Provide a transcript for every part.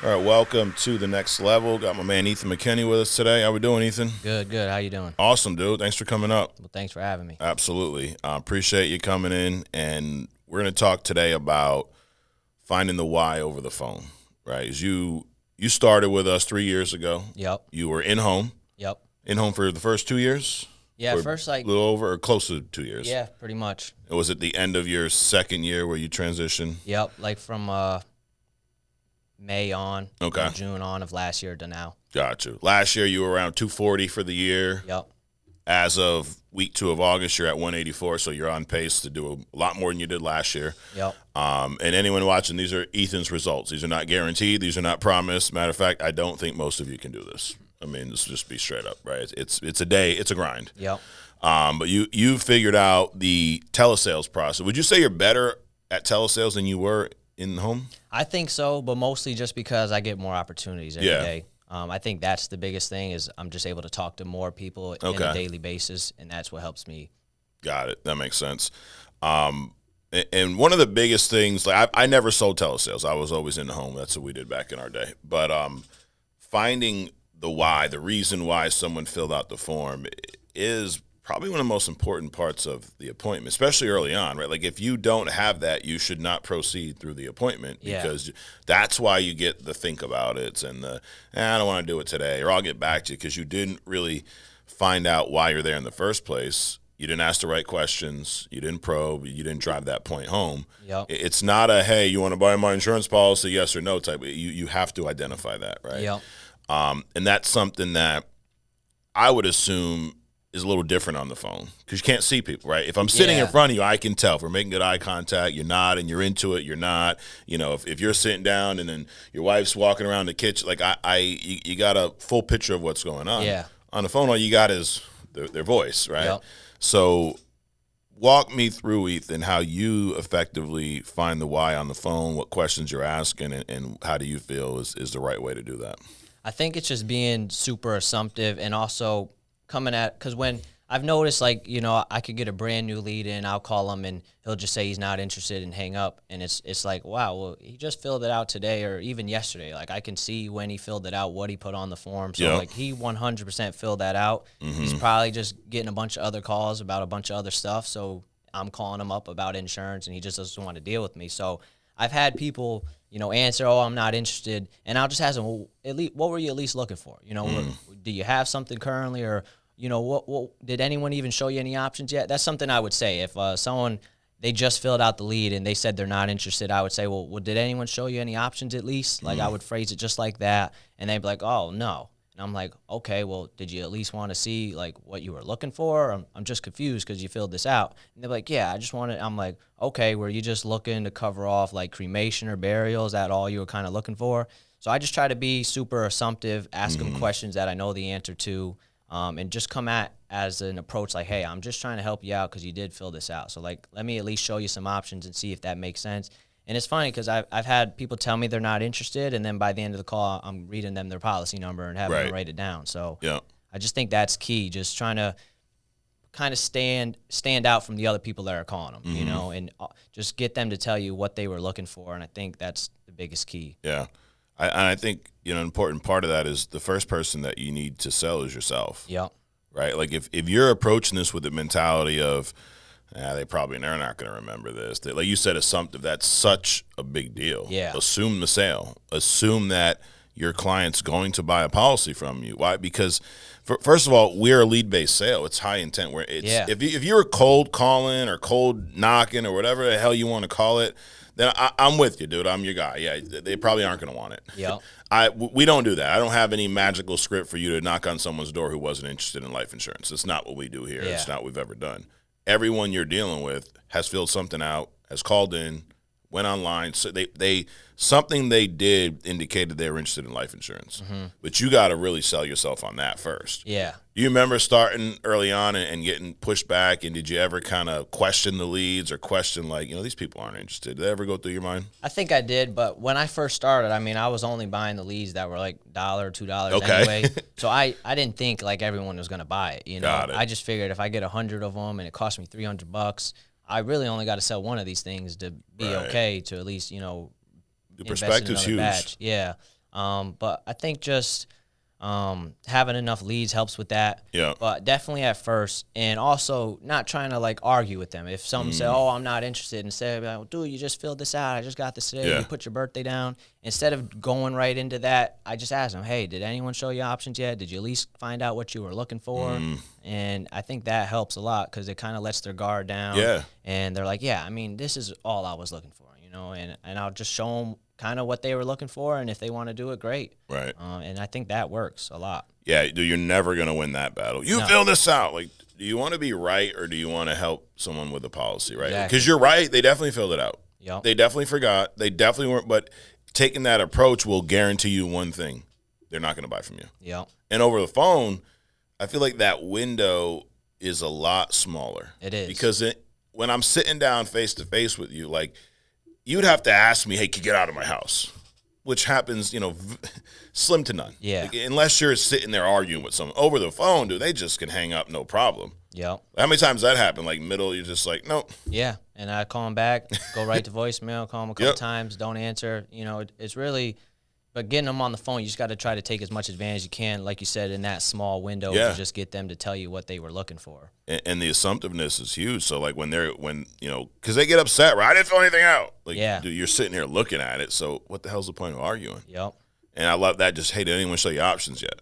All right, welcome to the next level. Got my man Ethan McKinney with us today. How we doing, Ethan? Good, good. How you doing? Awesome, dude. Thanks for coming up. Well, thanks for having me. Absolutely. Appreciate you coming in, and we're going to talk today about finding the why over the phone, right? As you started with us 3 years ago. Yep. You were in-home. Yep. In-home for the first 2 years? Yeah, or first like a little over or close to 2 years? Yeah, pretty much. Was it the end of your second year where you transitioned? Yep, like from May on, Okay. June on of last year to now. Got you. Last year you were around 240 for the year. Yep. As of week 2 of August, you're at 184, so you're on pace to do a lot more than you did last year. Yep. And anyone watching, these are Ethan's results. These are not guaranteed. These are not promised. Matter of fact, I don't think most of you can do this. I mean, let's just be straight up, right? It's a day. It's a grind. Yep. But you figured out the telesales process. Would you say you're better at telesales than you were in the home? I think so, but mostly just because I get more opportunities every day. I think that's the biggest thing is I'm just able to talk to more people on a daily basis, and that's what helps me. Got it. That makes sense. And one of the biggest things, like I never sold telesales. I was always in the home. That's what we did back in our day. But finding the why, the reason why someone filled out the form is probably one of the most important parts of the appointment, especially early on, right? Like if you don't have that, you should not proceed through the appointment because that's why you get the think about it and the, I don't want to do it today, or I'll get back to you, because you didn't really find out why you're there in the first place. You didn't ask the right questions. You didn't probe. You didn't drive that point home. Yep. It's not a, hey, you want to buy my insurance policy, yes or no type. You have to identify that, right? Yep. And that's something that I would assume is a little different on the phone because you can't see people, right? If I'm sitting in front of you, I can tell. If we're making good eye contact, you're not, and you're into it, you're not. You know, if you're sitting down and then your wife's walking around the kitchen, like you got a full picture of what's going on. Yeah. On the phone, all you got is their voice, right? Yep. So walk me through, Ethan, how you effectively find the why on the phone, what questions you're asking, and how do you feel is the right way to do that? I think it's just being super assumptive and also coming at, because when I've noticed, like, you know, I could get a brand new lead in, I'll call him and he'll just say he's not interested and hang up. And it's like, wow, well, he just filled it out today or even yesterday. Like I can see when he filled it out, what he put on the form. So like he 100% filled that out. Mm-hmm. He's probably just getting a bunch of other calls about a bunch of other stuff. So I'm calling him up about insurance and he just doesn't want to deal with me. So I've had people, you know, answer, oh, I'm not interested. And I'll just ask them, well, at least, what were you at least looking for? You know, do you have something currently, or, you know, what did anyone even show you any options yet? That's something I would say. If someone, they just filled out the lead and they said they're not interested, I would say, well, did anyone show you any options at least? Like I would phrase it just like that. And they'd be like, oh, no. And I'm like, okay, well, did you at least want to see like what you were looking for? I'm just confused because you filled this out. And they're like, yeah, I just wanted, I'm like, okay, were you just looking to cover off like cremation or burial? Is that all you were kind of looking for? So I just try to be super assumptive, ask them questions that I know the answer to, and just come at as an approach like, hey, I'm just trying to help you out because you did fill this out. So like, let me at least show you some options and see if that makes sense. And it's funny because I've had people tell me they're not interested, and then by the end of the call, I'm reading them their policy number and having them write it down. So I just think that's key, just trying to kind of stand out from the other people that are calling them, you know, and just get them to tell you what they were looking for. And I think that's the biggest key. Yeah. I think, you know, an important part of that is the first person that you need to sell is yourself. Yep. Right? Like if you're approaching this with the mentality of, they're not going to remember this. Like you said, assumptive, that's such a big deal. Yeah. Assume the sale. Assume that your client's going to buy a policy from you. Why? Because, first of all, we're a lead-based sale. It's high intent. Where it's if you're cold calling or cold knocking or whatever the hell you want to call it, then I'm with you, dude. I'm your guy. Yeah, they probably aren't going to want it. Yeah. We don't do that. I don't have any magical script for you to knock on someone's door who wasn't interested in life insurance. It's not what we do here. It's not what we've ever done. Everyone you're dealing with has filled something out, has called in, went online. So they something they did indicated they were interested in life insurance. But you got to really sell yourself on that first. Yeah. Do you remember starting early on and getting pushed back? And did you ever kind of question the leads or question, like, you know, these people aren't interested? Did that ever go through your mind? I think I did, but when I first started, I mean, I was only buying the leads that were like $1 or $2 anyway. So I didn't think like everyone was going to buy it. You know, I just figured if I get 100 of them and it cost me $300, I really only got to sell one of these things to be okay to at least, you know, the perspective's huge. Yeah. But I think just having enough leads helps with that. Yeah. But definitely at first, and also not trying to like argue with them. If someone say, "Oh, I'm not interested," instead of like, well, "Dude, you just filled this out. I just got this today. Yeah. You put your birthday down." Instead of going right into that, I just ask them, "Hey, did anyone show you options yet? Did you at least find out what you were looking for?" And I think that helps a lot because it kind of lets their guard down. Yeah. And they're like, "Yeah, I mean, this is all I was looking for," you know. And I'll just show them kind of what they were looking for, and if they want to do it, great. Right. And I think that works a lot. Yeah, dude, you're never going to win that battle. You fill this out. Like, do you want to be right or do you want to help someone with a policy, right? Exactly. Because you're right. They definitely filled it out. Yep. They definitely forgot. They definitely weren't. But taking that approach will guarantee you one thing. They're not going to buy from you. Yep. And over the phone, I feel like that window is a lot smaller. It is. Because when I'm sitting down face-to-face with you, like, you'd have to ask me, hey, can you get out of my house? Which happens, slim to none. Yeah. Like, unless you're sitting there arguing with someone. Over the phone, dude, they just can hang up no problem. Yep. How many times that happened? Like, middle, you're just like, nope. Yeah. And I call them back, go right to voicemail, call them a couple times, don't answer. It's really, but getting them on the phone, you just got to try to take as much advantage as you can, like you said, in that small window to just get them to tell you what they were looking for. And the assumptiveness is huge. So, like, because they get upset, right? I didn't fill anything out. Like, dude, you're sitting here looking at it. So, what the hell's the point of arguing? Yep. And I love that. Just, hey, did anyone show you options yet?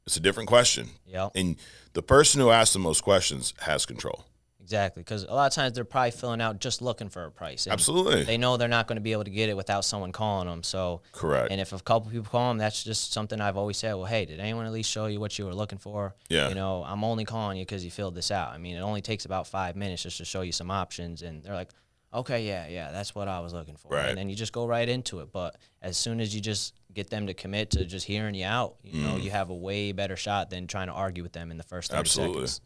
It's a different question. Yep. And the person who asks the most questions has control. Exactly, because a lot of times they're probably filling out just looking for a price. And Absolutely. They know they're not going to be able to get it without someone calling them. So correct. And if a couple people call them, that's just something I've always said. Well, hey, did anyone at least show you what you were looking for? Yeah. I'm only calling you because you filled this out. I mean, it only takes about 5 minutes just to show you some options, and they're like, okay, yeah, that's what I was looking for. Right. And then you just go right into it. But as soon as you just get them to commit to just hearing you out, you have a way better shot than trying to argue with them in the first 30 seconds.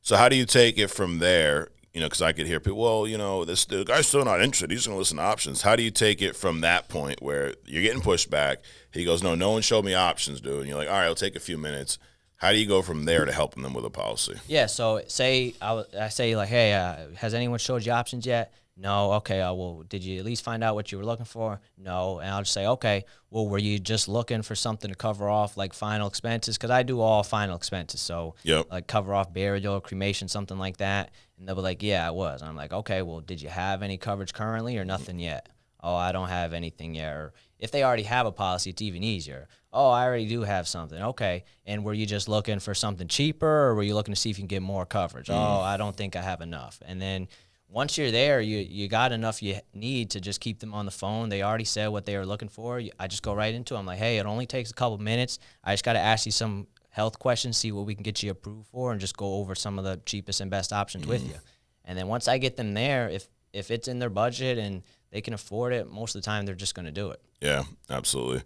So how do you take it from there? Because I could hear people, well, the guy's still not interested. He's going to listen to options. How do you take it from that point where you're getting pushed back? He goes, no one showed me options, dude. And you're like, all right, it'll take a few minutes. How do you go from there to helping them with a policy? Yeah, so say I say, like, hey, has anyone showed you options yet? No. Okay, well, did you at least find out what you were looking for? No. And I'll just say, okay, well, were you just looking for something to cover off, like, final expenses? Because I do all final expenses, so, like, cover off burial, cremation, something like that. And they'll be like, yeah, I was. And I'm like, okay, well, did you have any coverage currently or nothing yet? Oh, I don't have anything yet. Or if they already have a policy, it's even easier. Oh, I already do have something. Okay. And were you just looking for something cheaper, or were you looking to see if you can get more coverage? Oh, I don't think I have enough. And then once you're there, you got enough you need to just keep them on the phone. They already said what they were looking for. I just go right into them. Like, hey, it only takes a couple minutes. I just got to ask you some health questions, see what we can get you approved for, and just go over some of the cheapest and best options with you. And then once I get them there, if it's in their budget and they can afford it, most of the time they're just going to do it. Yeah, absolutely.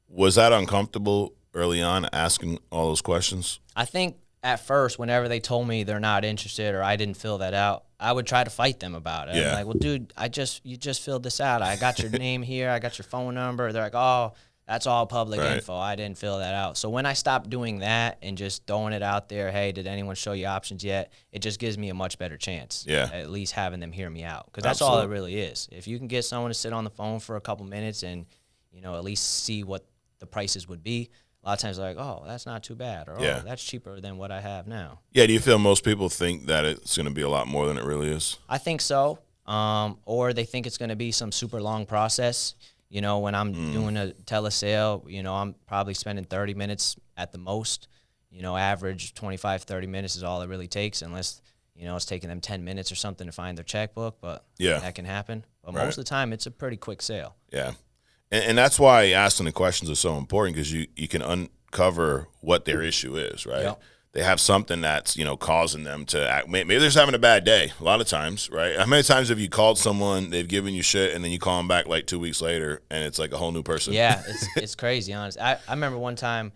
Was that uncomfortable early on, asking all those questions? I think at first, whenever they told me they're not interested or I didn't fill that out, I would try to fight them about it. Yeah. I'm like, well, dude, you just filled this out. I got your name here. I got your phone number. They're like, oh, that's all public info. I didn't fill that out. So when I stopped doing that and just throwing it out there, hey, did anyone show you options yet? It just gives me a much better chance. Yeah. At least having them hear me out. Because that's all it really is. If you can get someone to sit on the phone for a couple minutes and, at least see what the prices would be, a lot of times they're like, oh, that's not too bad, or oh, that's cheaper than what I have now. Yeah, do you feel most people think that it's going to be a lot more than it really is? I think so, or they think it's going to be some super long process. When I'm doing a telesale, I'm probably spending 30 minutes at the most. Average 25, 30 minutes is all it really takes, unless, it's taking them 10 minutes or something to find their checkbook, but that can happen. But most of the time, it's a pretty quick sale. Yeah. And that's why asking the questions is so important, because you can uncover what their issue is, right? Yep. They have something that's, causing them to act. Maybe they're just having a bad day a lot of times, right? How many times have you called someone, they've given you shit, and then you call them back like 2 weeks later, and it's like a whole new person? Yeah, it's crazy, honest. I remember one time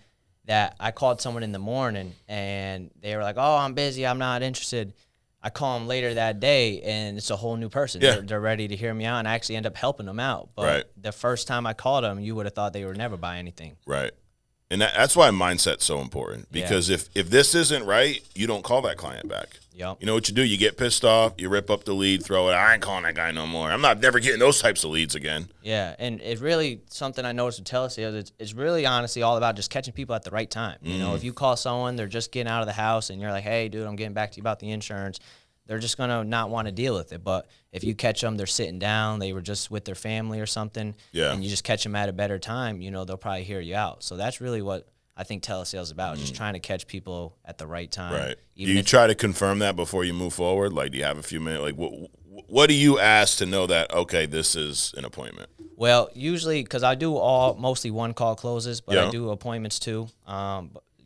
that I called someone in the morning, and they were like, oh, I'm busy, I'm not interested. I call them later that day, and it's a whole new person. Yeah. They're ready to hear me out, and I actually end up helping them out. But the first time I called them, you would have thought they would never buy anything. Right. And that's why mindset's so important, because if this isn't right, you don't call that client back. Yep. You know what you do? You get pissed off, you rip up the lead, throw it. I ain't calling that guy no more. I'm never getting those types of leads again. Yeah, and it really, something I noticed with telesales, it's really honestly all about just catching people at the right time. You know, if you call someone, they're just getting out of the house, and you're like, hey, dude, I'm getting back to you about the insurance, they're just going to not want to deal with it. But if you catch them, they're sitting down, they were just with their family or something, and you just catch them at a better time, you know, they'll probably hear you out. So that's really what I think telesales is about, just trying to catch people at the right time. Right. Do you try to confirm that before you move forward? Like, do you have a few minutes? Like, what do you ask to know that, okay, this is an appointment? Well, usually, because I do mostly one-call closes, but I do appointments too.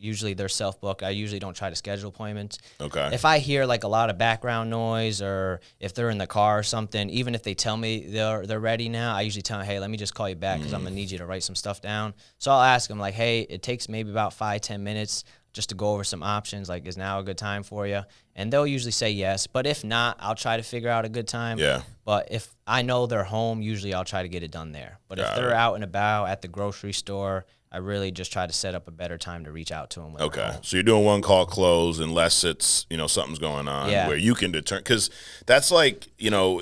Usually they're self-booked. I usually don't try to schedule appointments. Okay. If I hear like a lot of background noise, or if they're in the car or something, even if they tell me they're ready now, I usually tell them, hey, let me just call you back because I'm going to need you to write some stuff down. So I'll ask them like, hey, it takes maybe about 5-10 minutes just to go over some options, like, is now a good time for you? And they'll usually say yes. But if not, I'll try to figure out a good time. Yeah. But if I know they're home, usually I'll try to get it done there. But if they're out and about at the grocery store, I really just try to set up a better time to reach out to them. Okay. So you're doing one call close unless it's, you know, something's going on where you can determine, because that's like, you know,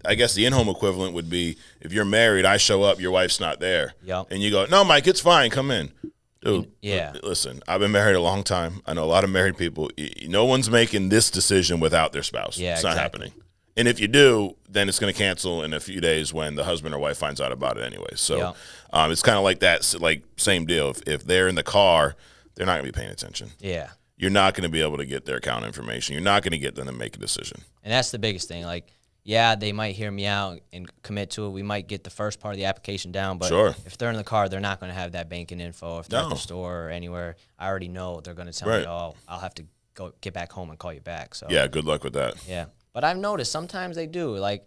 I guess the in-home equivalent would be if you're married, I show up, your wife's not there. Yep. And you go, no, Mike, it's fine. Come in. Dude, yeah. Listen, I've been married a long time. I know a lot of married people. No one's making this decision without their spouse. Yeah, it's not happening. And if you do, then it's going to cancel in a few days when the husband or wife finds out about it anyway. So it's kind of like that, like same deal. If they're in the car, they're not going to be paying attention. Yeah. You're not going to be able to get their account information. You're not going to get them to make a decision. And that's the biggest thing. Like, yeah, they might hear me out and commit to it. We might get the first part of the application down, but if they're in the car, they're not going to have that banking info. If they're at the store or anywhere, I already know they're going to tell me, oh, I'll have to go get back home and call you back. So yeah, good luck with that. Yeah. But I've noticed sometimes they do. Like,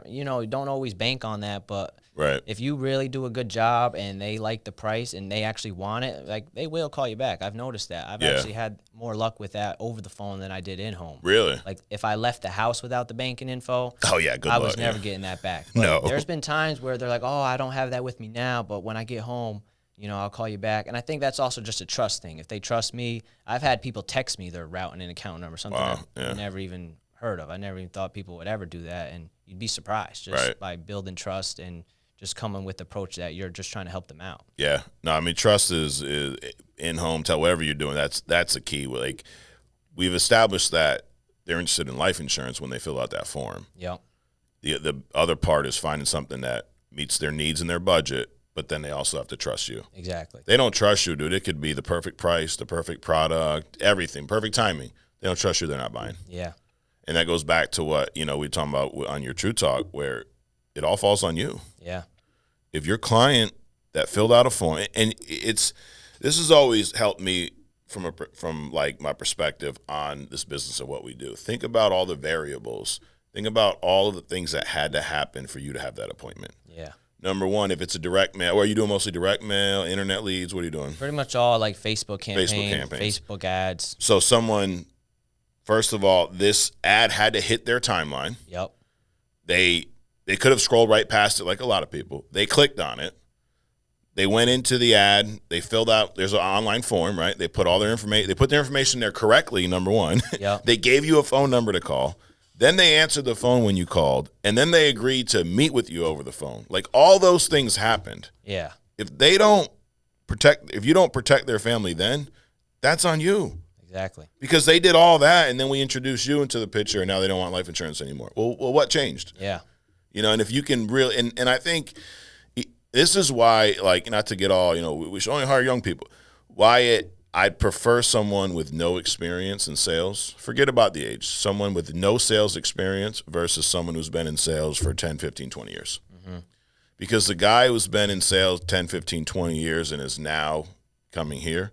you know, don't always bank on that, but if you really do a good job and they like the price and they actually want it, like, they will call you back. I've noticed that. I've actually had more luck with that over the phone than I did in home. Really? Like, if I left the house without the banking info, I was never getting that back. But there's been times where they're like, oh, I don't have that with me now, but when I get home, you know, I'll call you back. And I think that's also just a trust thing. If they trust me, I've had people text me their route and an account number, something I never even heard of. I never even thought people would ever do that, and you'd be surprised just by building trust and just coming with the approach that you're just trying to help them out. Yeah. No, I mean, trust is in home, whatever you're doing, that's a key. Like, we've established that they're interested in life insurance when they fill out that form. Yep. The other part is finding something that meets their needs and their budget, but then they also have to trust you. Exactly. They don't trust you, dude. It could be the perfect price, the perfect product, everything, perfect timing. They don't trust you, they're not buying. Yeah. And that goes back to what, you know, we talking about on your True Talk, where it all falls on you. Yeah. If your client that filled out a form, and this has always helped me from like my perspective on this business of what we do. Think about all the variables. Think about all of the things that had to happen for you to have that appointment. Yeah. Number one, if it's a direct mail, or are you doing mostly direct mail, internet leads? What are you doing? Pretty much all like Facebook campaigns. Facebook ads. So someone, first of all, this ad had to hit their timeline. Yep. They could have scrolled right past it like a lot of people. They clicked on it. They went into the ad. They filled out, there's an online form, right? They put all their information, they put their information there correctly, number one. Yep. They gave you a phone number to call. Then they answered the phone when you called. And then they agreed to meet with you over the phone. Like, all those things happened. Yeah. If you don't protect their family, then that's on you. Exactly. Because they did all that, and then we introduced you into the picture, and now they don't want life insurance anymore. Well, what changed? Yeah. You know, and if you can really, and I think this is why, like, not to get all, you know, we should only hire young people. I'd prefer someone with no experience in sales. Forget about the age. Someone with no sales experience versus someone who's been in sales for 10, 15, 20 years. Mm-hmm. Because the guy who's been in sales 10, 15, 20 years and is now coming here,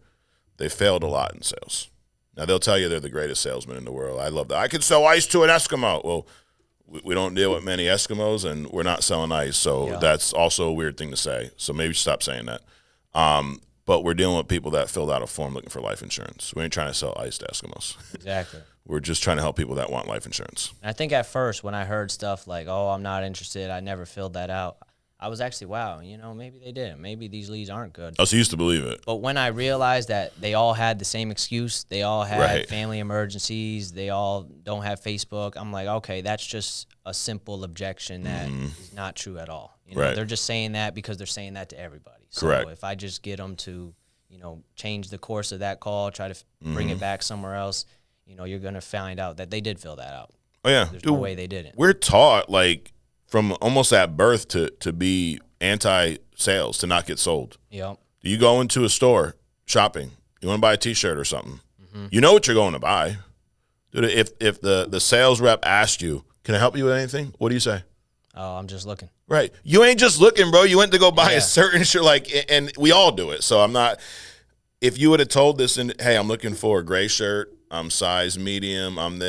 they failed a lot in sales. Now, they'll tell you they're the greatest salesman in the world. I love that. I can sell ice to an Eskimo. Well, we don't deal with many Eskimos, and we're not selling ice. So that's also a weird thing to say. So maybe stop saying that. But we're dealing with people that filled out a form looking for life insurance. We ain't trying to sell ice to Eskimos. Exactly. We're just trying to help people that want life insurance. And I think at first when I heard stuff like, oh, I'm not interested, I never filled that out, I was actually, wow, maybe they didn't. Maybe these leads aren't good. Oh, so you used to believe it. But when I realized that they all had the same excuse, they all had Right. family emergencies, they all don't have Facebook, I'm like, okay, that's just a simple objection that is not true at all. Right. They're just saying that because they're saying that to everybody. So Correct. if I just get them to, change the course of that call, try to bring it back somewhere else, you're going to find out that they did fill that out. Oh, yeah. There's no way they didn't. We're taught, like, from almost at birth to be anti-sales, to not get sold. Yep. Do you go into a store shopping? You want to buy a T-shirt or something? You know what you're going to buy. Dude, if the sales rep asked you, can I help you with anything? What do you say? Oh, I'm just looking. Right. You ain't just looking, bro. You went to go buy Yeah. a certain shirt, and we all do it. So I'm not – if you would have told this, hey, I'm looking for a gray shirt, I'm size medium, I'm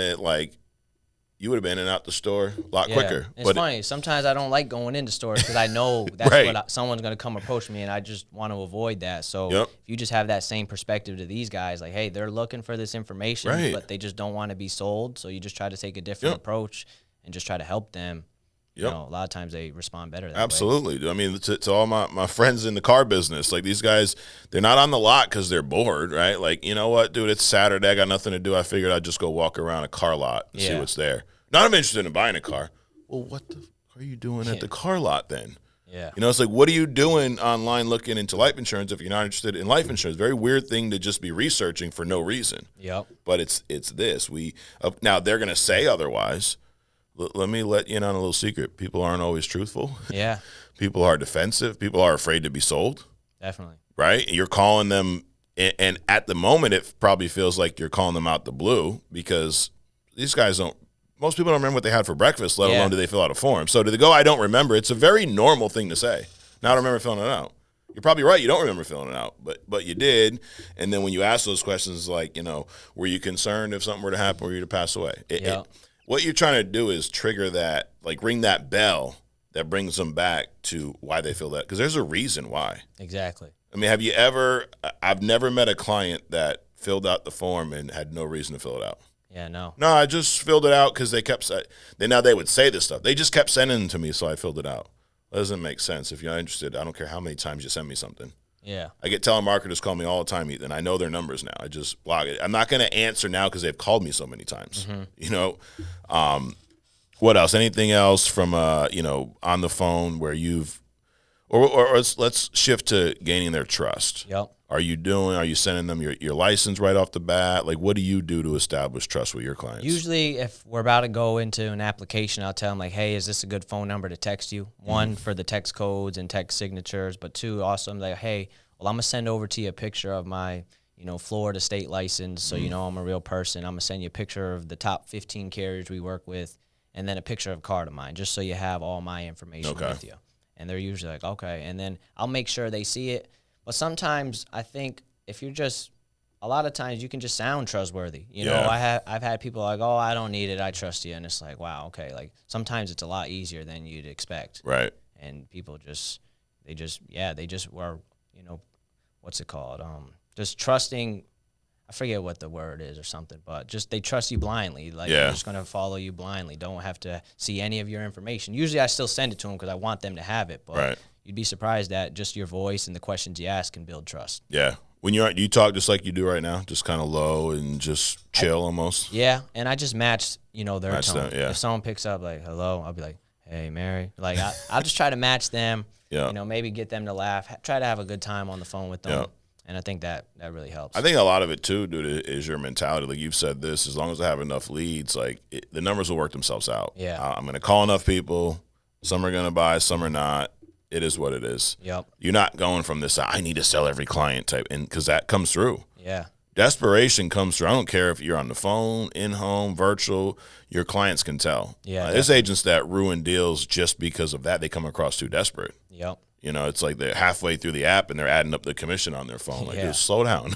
you would have been in and out the store a lot quicker. It's funny. Sometimes I don't like going into stores because I know that's Right. someone's going to come approach me, and I just want to avoid that. So Yep. if you just have that same perspective to these guys, like, hey, they're looking for this information, Right. but they just don't want to be sold. So you just try to take a different Yep. approach and just try to help them. Yep. A lot of times they respond better that way. Absolutely. I mean, to all my friends in the car business, like these guys, they're not on the lot because they're bored, right? Like, you know what, dude, it's Saturday. I got nothing to do. I figured I'd just go walk around a car lot and see Yeah. what's there. Not I'm interested in buying a car. Well, what the fuck are you doing at the car lot then? Yeah. It's like, what are you doing online looking into life insurance if you're not interested in life insurance? Very weird thing to just be researching for no reason. Yep. But it's this. Now they're going to say otherwise. Let me let you in on a little secret. People aren't always truthful. Yeah. People are defensive. People are afraid to be sold, Definitely. right? You're calling them, and at the moment it probably feels like you're calling them out the blue because these guys don't. Most people don't remember what they had for breakfast, let alone do they fill out a form. So do they go, I don't remember? It's a very normal thing to say. Now I don't remember filling it out. You're probably right. You don't remember filling it out, but you did. And then when you ask those questions, like, were you concerned if something were to happen, were you to pass away? What you're trying to do is trigger that, like ring that bell that brings them back to why they feel that. Because there's a reason why. Exactly. I mean, I've never met a client that filled out the form and had no reason to fill it out. Yeah, no. No, I just filled it out because they kept saying, now they would say this stuff. They just kept sending them to me, so I filled it out. That doesn't make sense. If you're not interested, I don't care how many times you send me something. Yeah. I get telemarketers call me all the time, Ethan. I know their numbers now. I just block it. I'm not going to answer now because they've called me so many times. What else? Anything else from, on the phone where you've or let's shift to gaining their trust. Yep. Are you sending them your license right off the bat? Like, what do you do to establish trust with your clients? Usually, if we're about to go into an application, I'll tell them, like, hey, is this a good phone number to text you? One, for the text codes and text signatures, but two, also, I'm like, hey, well, I'm going to send over to you a picture of my, Florida state license, so you know I'm a real person. I'm going to send you a picture of the top 15 carriers we work with, and then a picture of a card of mine, just so you have all my information with you. And they're usually like, okay. And then I'll make sure they see it. But sometimes I think if you're just, a lot of times you can just sound trustworthy. I've had people like, oh, I don't need it, I trust you. And it's like, wow, okay. Like sometimes it's a lot easier than you'd expect. Right. And people they just were, what's it called? Just trusting, I forget what the word is or something, but just they trust you blindly. Like they're just going to follow you blindly. Don't have to see any of your information. Usually I still send it to them because I want them to have it. But you'd be surprised that just your voice and the questions you ask can build trust. Yeah. When you talk just like you do right now, just kind of low and just chill almost. Yeah, and I just match, their tone. Yeah. If someone picks up like, hello, I'll be like, hey, Mary. Like I'll just try to match them, maybe get them to laugh, try to have a good time on the phone with them. Yeah. And I think that really helps. I think a lot of it too, dude, is your mentality. Like you've said this, as long as I have enough leads, the numbers will work themselves out. Yeah. I'm going to call enough people. Some are going to buy, some are not. It is what it is. Yep. You're not going from this, I need to sell every client type, and because that comes through. Yeah. Desperation comes through. I don't care if you're on the phone, in-home, virtual, your clients can tell. Yeah. There's agents that ruin deals just because of that. They come across too desperate. Yep. It's like they're halfway through the app and they're adding up the commission on their phone. Like, dude, slow down.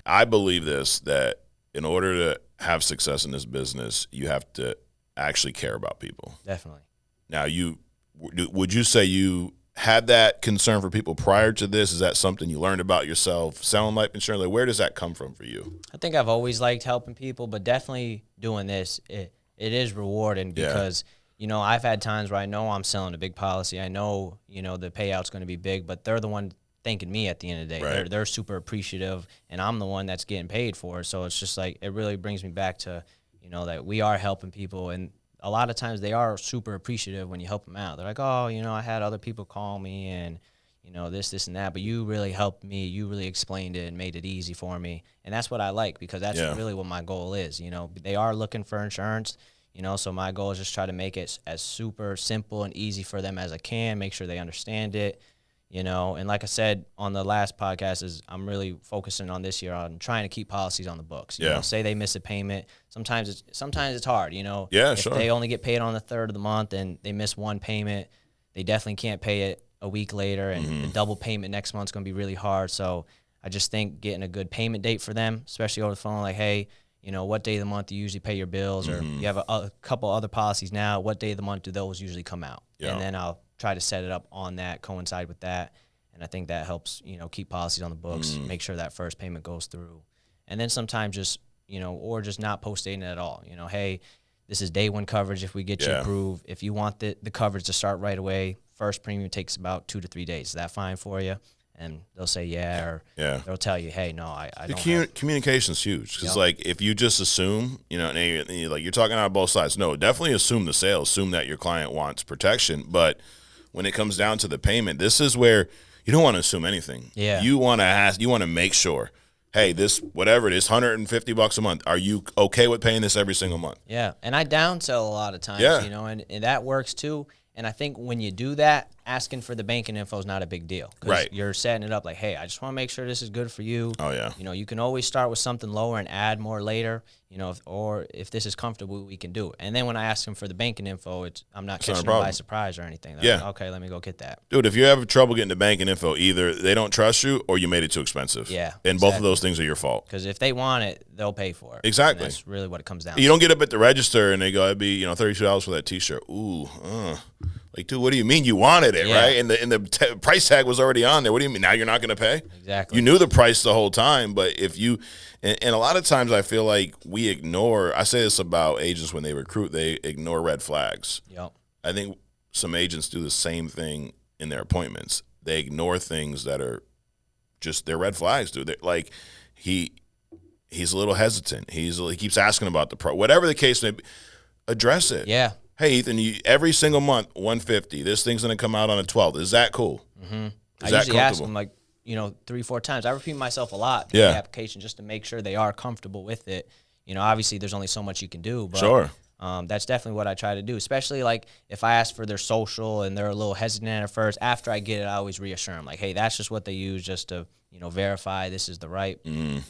I believe this, that in order to have success in this business, you have to actually care about people. Definitely. Now, would you say you had that concern for people prior to this? Is that something you learned about yourself, selling life insurance? Like, where does that come from for you? I think I've always liked helping people, but definitely doing this, it is rewarding because, you know, I've had times where I know I'm selling a big policy. I know, you know, the payout's going to be big, but they're the one thanking me at the end of the day. Right. They're super appreciative, and I'm the one that's getting paid for it. So it's just like, it really brings me back to, you know, that we are helping people, and a lot of times they are super appreciative when you help them out. They're like, oh, you know, I had other people call me and, you know, this and that, but you really helped me. You really explained it and made it easy for me. And that's what I like, because that's really what my goal is. You know, they are looking for insurance, you know, so my goal is just try to make it as super simple and easy for them as I can, make sure they understand it, you know. And like I said on the last podcast, is I'm really focusing on this year on trying to keep policies on the books. You know, say they miss a payment. Sometimes it's hard, you know. If they only get paid on the 3rd of the month and they miss one payment, they definitely can't pay it a week later, and the double payment next month's going to be really hard. So I just think getting a good payment date for them, especially over the phone, like, hey, you know, what day of the month do you usually pay your bills? Or you have a couple other policies now, what day of the month do those usually come out? And then I'll try to set it up on that, coincide with that. And I think that helps, you know, keep policies on the books, make sure that first payment goes through. And then sometimes just, you know, or just not post-dating it at all. You know, hey, this is day one coverage if we get you approved. If you want the coverage to start right away, first premium takes about 2 to 3 days. Is that fine for you? And they'll say or they'll tell you, hey, no, I don't. Communication's huge, because like, if you just assume, you know, and you're talking out of both sides. No, definitely assume the sale, assume that your client wants protection. But when it comes down to the payment, this is where you don't want to assume anything. You want to ask, you want to make sure, hey, this, whatever it is, $150 a month, are you okay with paying this every single month? And I downsell a lot of times, you know, and that works too. And I think when you do that, asking for the banking info is not a big deal. Right. You're setting it up like, hey, I just want to make sure this is good for you. Oh, yeah. You know, you can always start with something lower and add more later, you know, if this is comfortable, we can do it. And then when I ask them for the banking info, I'm not catching them by surprise or anything. They're like, okay, let me go get that. Dude, if you have trouble getting the banking info, either they don't trust you or you made it too expensive. And both of those things are your fault. Because if they want it, they'll pay for it. Exactly. And that's really what it comes down to. You don't get up at the register and they go, it'd be, you know, $32 for that T-shirt. Ooh, like, dude, what do you mean you wanted it, right? And the price tag was already on there. What do you mean now you're not going to pay? Exactly. You knew the price the whole time, but if you and a lot of times I feel like we ignore. I say this about agents when they recruit, they ignore red flags. I think some agents do the same thing in their appointments. They ignore things that are just they're red flags, dude. They're, like he's a little hesitant. He keeps asking about the whatever the case may be. Address it. Hey, Ethan, every single month, $150. This thing's going to come out on the 12th. Is that cool? I usually ask them, like, you know, 3-4 times. I repeat myself a lot in the application just to make sure they are comfortable with it. You know, obviously there's only so much you can do, but that's definitely what I try to do, especially like if I ask for their social and they're a little hesitant at first. After I get it, I always reassure them, like, hey, that's just what they use just to, you know, verify this is the right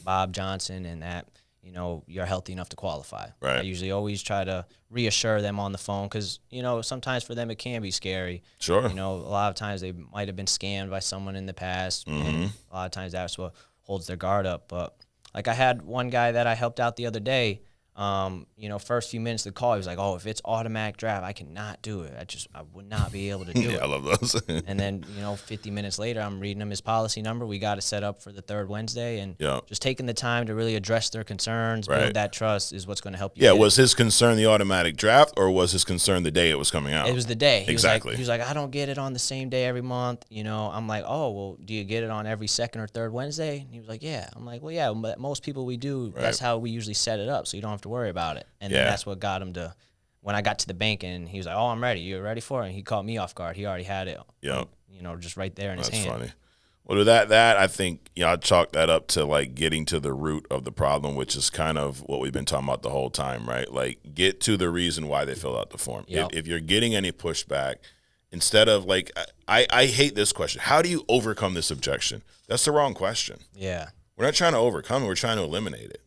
Bob Johnson and that, you know, you're healthy enough to qualify. I usually always try to reassure them on the phone because, you know, sometimes for them it can be scary. You know, a lot of times they might have been scammed by someone in the past. And a lot of times that's what holds their guard up. But like I had one guy that I helped out the other day. You know, first few minutes of the call, he was like, oh, if it's automatic draft, I cannot do it. I would not be able to do it. I love those. And then, you know, 50 minutes later, I'm reading him his policy number. We got it set up for the 3rd Wednesday. And just taking the time to really address their concerns, build that trust is what's going to help you. Was his concern the automatic draft or was his concern the day it was coming out? It was the day. He exactly. He was like, I don't get it on the same day every month. You know, I'm like, oh, well, do you get it on every 2nd or 3rd Wednesday? And he was like, yeah. I'm like, well, yeah, but most people we do, that's how we usually set it up. So you don't have to worry about it. And then that's what got him to, when I got to the bank and he was like, oh, I'm ready. You ready for it? And he caught me off guard. He already had it, you know, just right there in his hand. That's funny. Well, that I think, you know, I chalk that up to like getting to the root of the problem, which is kind of what we've been talking about the whole time, right? Like get to the reason why they fill out the form. If you're getting any pushback, instead of like, I hate this question. How do you overcome this objection? That's the wrong question. We're not trying to overcome it. We're trying to eliminate it.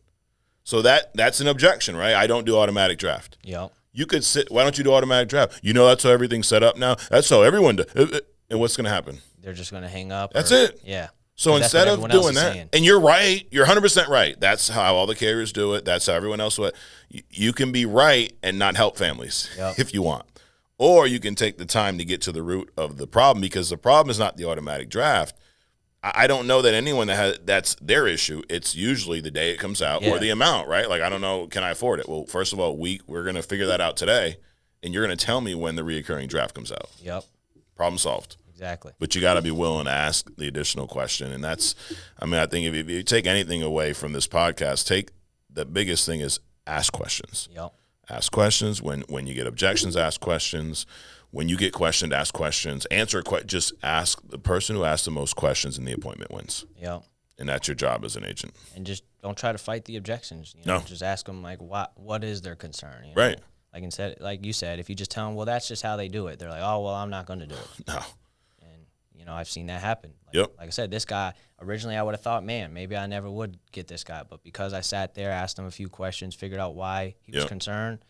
So that's an objection, right? I don't do automatic draft. You could why don't you do automatic draft? You know, that's how everything's set up now. That's how everyone does. And what's going to happen? They're just going to hang up. That's it. So instead of doing that, and you're right, you're 100% right. That's how all the carriers do it. That's how everyone else would. You can be right and not help families if you want. Or you can take the time to get to the root of the problem, because the problem is not the automatic draft. I don't know that anyone that's their issue. It's usually the day it comes out or the amount, right? Like, I don't know, can I afford it? Well, first of all, we're going to figure that out today. and you're going to tell me when the reoccurring draft comes out. Yep. Problem solved. Exactly. But you got to be willing to ask the additional question. And that's, I mean, I think if you take anything away from this podcast, the biggest thing is ask questions. Yep. Ask questions. When you get objections, ask questions. When you get questioned, ask questions. Just ask. The person who asks the most questions in the appointment wins. Yep. And that's your job as an agent. And just don't try to fight the objections. No. Just ask them, like, what is their concern? Right. Like you said, if you just tell them, well, that's just how they do it, they're like, oh, well, I'm not going to do it. No. I've seen that happen. Yep. Like I said, this guy, originally I would have thought, man, maybe I never would get this guy. But because I sat there, asked him a few questions, figured out why he was concerned,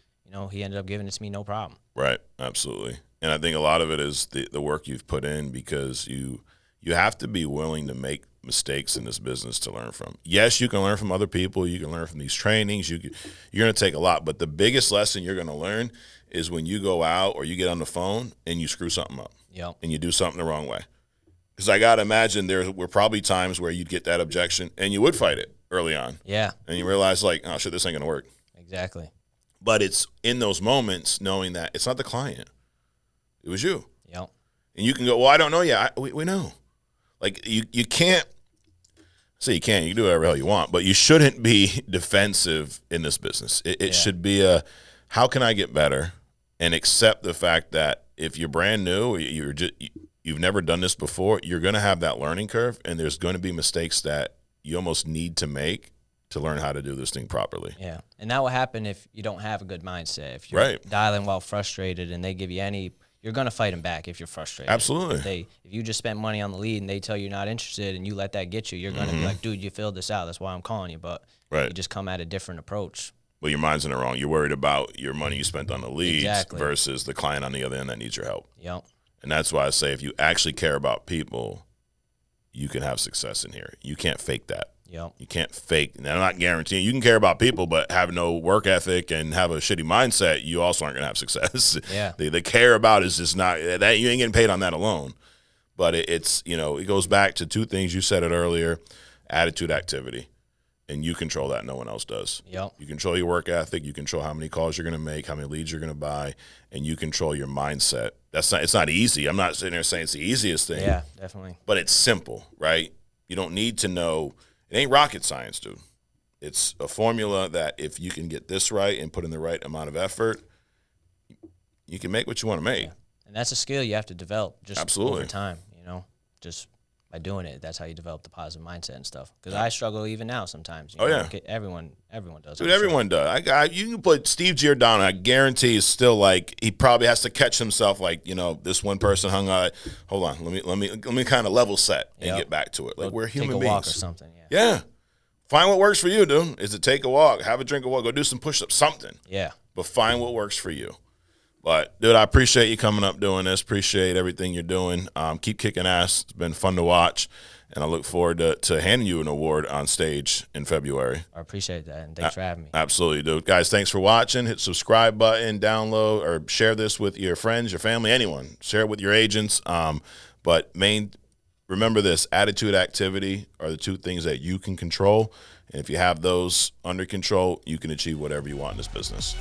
he ended up giving it to me no problem. Right. Absolutely. And I think a lot of it is the work you've put in, because you have to be willing to make mistakes in this business to learn from. Yes, you can learn from other people. You can learn from these trainings. You're going to take a lot. But the biggest lesson you're going to learn is when you go out or you get on the phone and you screw something up. Yep. And you do something the wrong way. Because I got to imagine there were probably times where you'd get that objection and you would fight it early on. Yeah. And you realize, like, oh, shit, this ain't going to work. Exactly. But it's in those moments knowing that it's not the client. It was you. Yep. And you can go, well, I don't know yet. We know. Like, you can't say you can't. You can do whatever the hell you want. But you shouldn't be defensive in this business. It should be how can I get better, and accept the fact that if you're brand new, or you've never done this before, you're going to have that learning curve, and there's going to be mistakes that you almost need to make to learn how to do this thing properly. Yeah, and that will happen if you don't have a good mindset. If you're dialing while frustrated and they give you you're going to fight them back if you're frustrated. Absolutely. If you just spent money on the lead and they tell you you're not interested and you let that get you, you're going to be like, dude, you filled this out. That's why I'm calling you. But you just come at a different approach. Well, your mind's in the wrong. You're worried about your money you spent on the leads versus the client on the other end that needs your help. Yep. And that's why I say if you actually care about people, you can have success in here. You can't fake that. Yep. You can't fake. And I'm not guaranteeing you can care about people, but have no work ethic and have a shitty mindset, you also aren't going to have success. Yeah. The care about is just not that. You ain't getting paid on that alone. But it's it goes back to two things. You said it earlier: attitude, activity. And you control that. No one else does. Yep. You control your work ethic. You control how many calls you're going to make, how many leads you're going to buy, and you control your mindset. It's not easy. I'm not sitting there saying it's the easiest thing. Yeah, definitely. But it's simple, right? You don't need to know. It ain't rocket science, dude. It's a formula that if you can get this right and put in the right amount of effort, you can make what you want to make. Yeah. And that's a skill you have to develop just Absolutely. over time, just by doing it. That's how you develop the positive mindset and stuff. Because I struggle even now sometimes. Everyone does. Dude, everyone does. You can put Steve Giordano. I guarantee he's still like he probably has to catch himself. Like this one person hung out. Hold on, let me kind of level set and get back to it. Like we're human beings. Take a walk or something. Yeah. Find what works for you, dude. Is it take a walk, have a drink of water, go do some push-ups, something. Yeah. But find what works for you. But, dude, I appreciate you coming up doing this. Appreciate everything you're doing. Keep kicking ass. It's been fun to watch. And I look forward to handing you an award on stage in February. I appreciate that, and thanks for having me. Absolutely, dude. Guys, thanks for watching. Hit subscribe button, download, or share this with your friends, your family, anyone. Share it with your agents. But remember this, attitude, activity are the two things that you can control. And if you have those under control, you can achieve whatever you want in this business.